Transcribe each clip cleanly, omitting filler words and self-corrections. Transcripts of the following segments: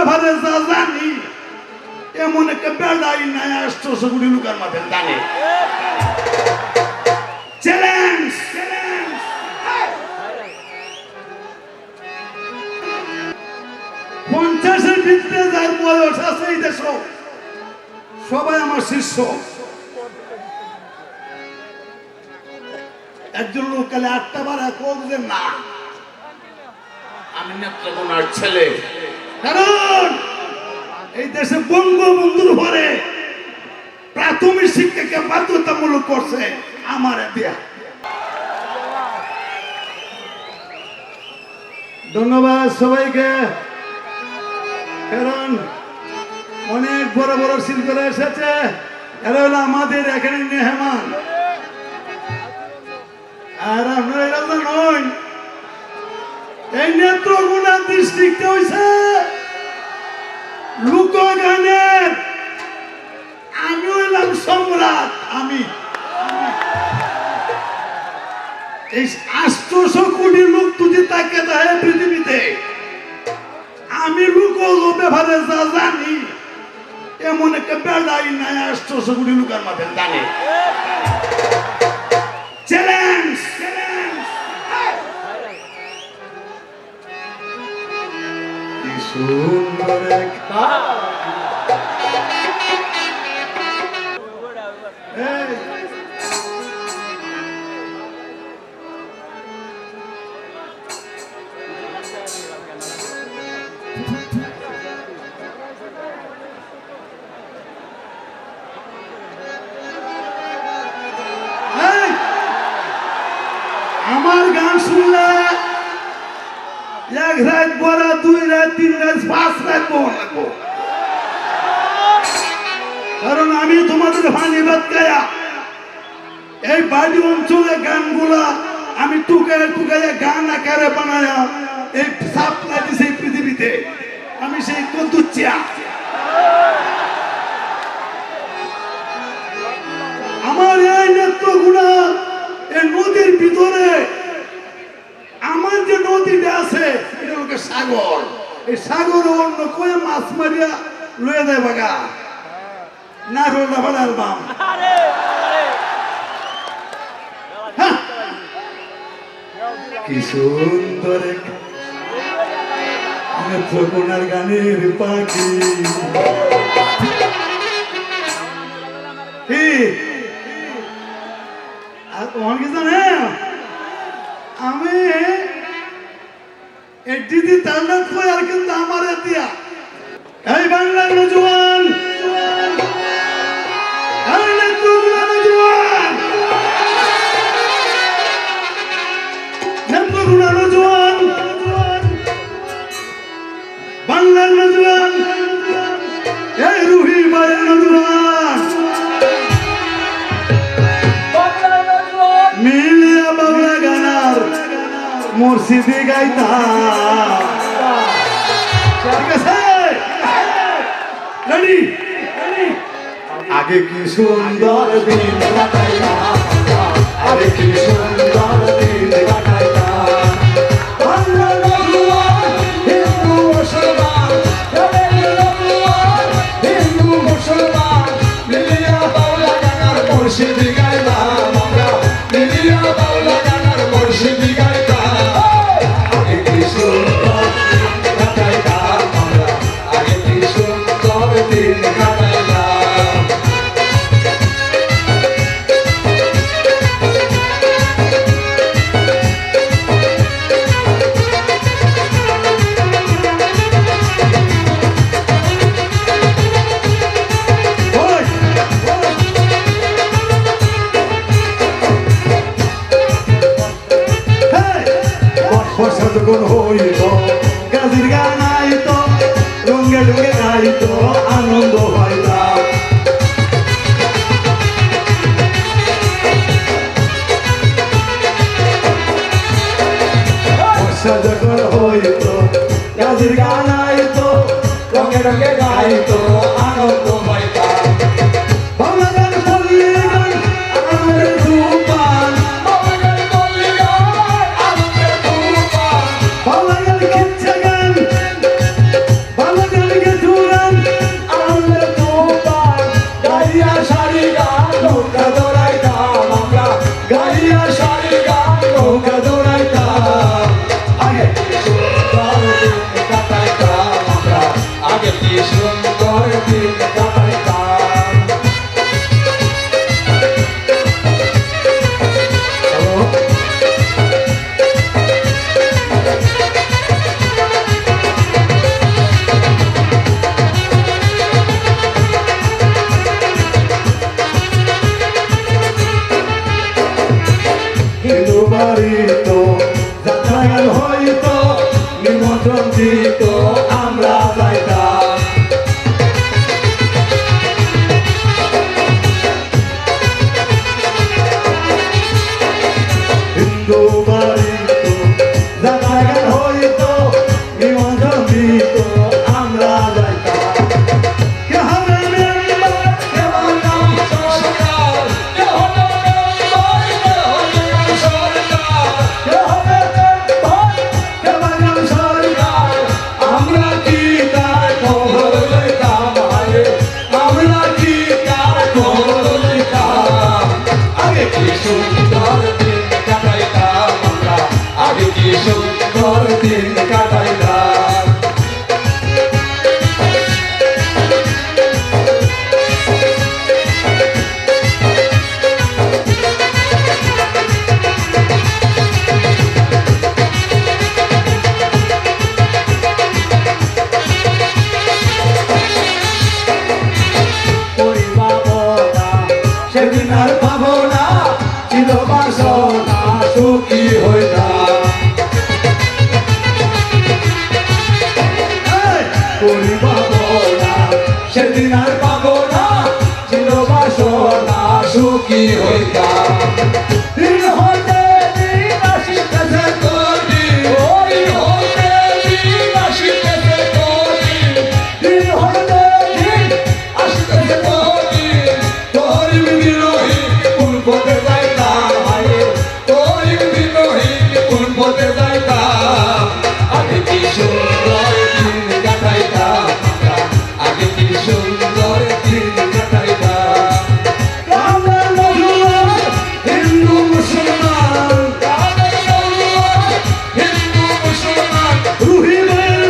ব্যাপারে যা জানি এমন একটা বেড়াই নাই 800 কোটি লোকের মাঝে জানে। চ্যালেঞ্জ পঞ্চাশের ভিতরে যার বয়স আছে এই দেশ সবাই আমার শিষ্য। একজন লোক কালে 8টা বারা যে না আমি নেত্রকোনার ছেলে, কারণ এই দেশে বঙ্গবন্ধুর পরে প্রাথমিক শিক্ষাকে বাধ্যতামূলক করছে আমার দিয়া। ধন্যবাদ সবাইকে, কারণ অনেক বড় বড় শিল্পীরা এসেছে, এরা হলো আমাদের এখানে মেহমান। আর আপনারা এরা জানেন এই নেত্রকোনা ডিস্ট্রিক্টে হইছে লোকগানের আমি হইলাম সম্রাট। আমি এই 800 কোটি লোক যদি তাকে দেয় পৃথিবীতে, আমি লোক ব্যাপারে যা জানি এমন একটা বেড়াই নাই 800 কোটি লোকের মাঝে জানে। চ্যালেঞ্জ কি সুন্দর একটা আমার গান শুনলে 1 রাত বড় 2 রাত 3 রাত 5 রাত বলবো, কারণ আমি তোমাদের ভানিবাদ গায়া এই বাড়ি অঞ্চলে গানগুলা আমি টুকায় টুকায় গান আকারে বানায়া এই সাপ্লাই দিছি পৃথিবীতে। আমি সেই কদুচ্চিয়া, আমার এই নেত্রকোনা এই নদীর ভিতরে আমার যে নদীটা আছে এটা হলো সাগর। এই সাগর অন্য কয়ে মাছ মারিয়া লয়ে দেয় বাগা না রোলা ভাড়া অ্যালবাম। কি সুন্দর নেত্রকোনার গানের পাখি। আর তোমার কি জানে আমি এই দিদি তান্ডব কই আর কিন্তু আমার দিয়া এই বাংলার নজওয়ান এই নেত্রকোনার নজওয়ান নেত্রকোনার নজওয়ান বাংলার নজওয়ান এই রুহি ভাইয়ের নজওয়ান মিলিয়া বাংলা গানার মুর্শিদি গাইতা। ঠিক আছে, রেডি? আগে কি সুন্দর দিন কাটাইলা, আগে কি সুন্দর দিন কাটাইলা, বাংলা নজওয়ান হিন্দু মুসলমান, হিন্দু মুসলমান মিলিয়া বাংলা গানার মুর্শিদি গাইলা, মিলিয়া বাংলা গানার মুর্শিদি গাইলা। আগে কি সুন্দর কাটাইলা আমরা, আগে কি সুন্দর দিন কাটাইলা। যখন হইত গাজির গান আইত, রঙে ঢুকে গাইত, আনন্দ হইতাম। বর্ষা যখন হইত গাজির গান আইত, রঙে রঙে গাইত, আনন্দ হইতাম। বাংলা গান পল্লী গান আনন্দের তুফান, বাংলা গান খিচ্ছে গান, বাংলা গান কি সুন্দর দিন কাটাইতাম। হিন্দু বাড়িত যাত্রাগান হইত নিমন্ত্রণ দিত আমরা যাইতাম। হিন্দু বাড়িত যাত্রাগান হইত নিমন্ত্রণ দিত আমরা যাইতাম। কে হবে মেম্বার, কে বানাম সরকার, কে হলো মেম্বার, কে হলো সরকার, কে হবে মেম্বার, কে বানাম সরকার। আমরা কি তার খবর লইতাম আরে, আমরা কি তার খবর লইতাম। আগে কি সুন্দর দিন কাটাইতাম আমরা, আগে কি সুন্দর দিন কাটাইতাম। সেদিন আর পাবো না ছিল বাসনা সুখী হইতাম। করি পাবো না সেদিন আর পাবো না, ছিল বাসনা সুখী হইতাম। দিন হতে দিন আসিতেছে কঠিন, ওই হতে দিন আসিতেছে কঠিন, দিন হতে দিন আসিতেছে কঠিন। তোরিম বিরোহী কোন পথে যাইতাম হায়, তোরিম বিরোহী কোন পথে যাইতাম। আগে কি সুন্দর দিন কাটাইতাম আমরা, আগে কি সুন্দর দিন কাটাইতাম। কামের মজুর হিন্দু মুসলমান কাদের নৌয়ার হিন্দু মুসলমান, রুহিমের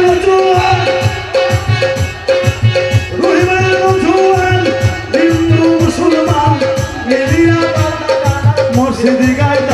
মজুর হিন্দু মুসলমান মিলিয়া মসজিদ গাইত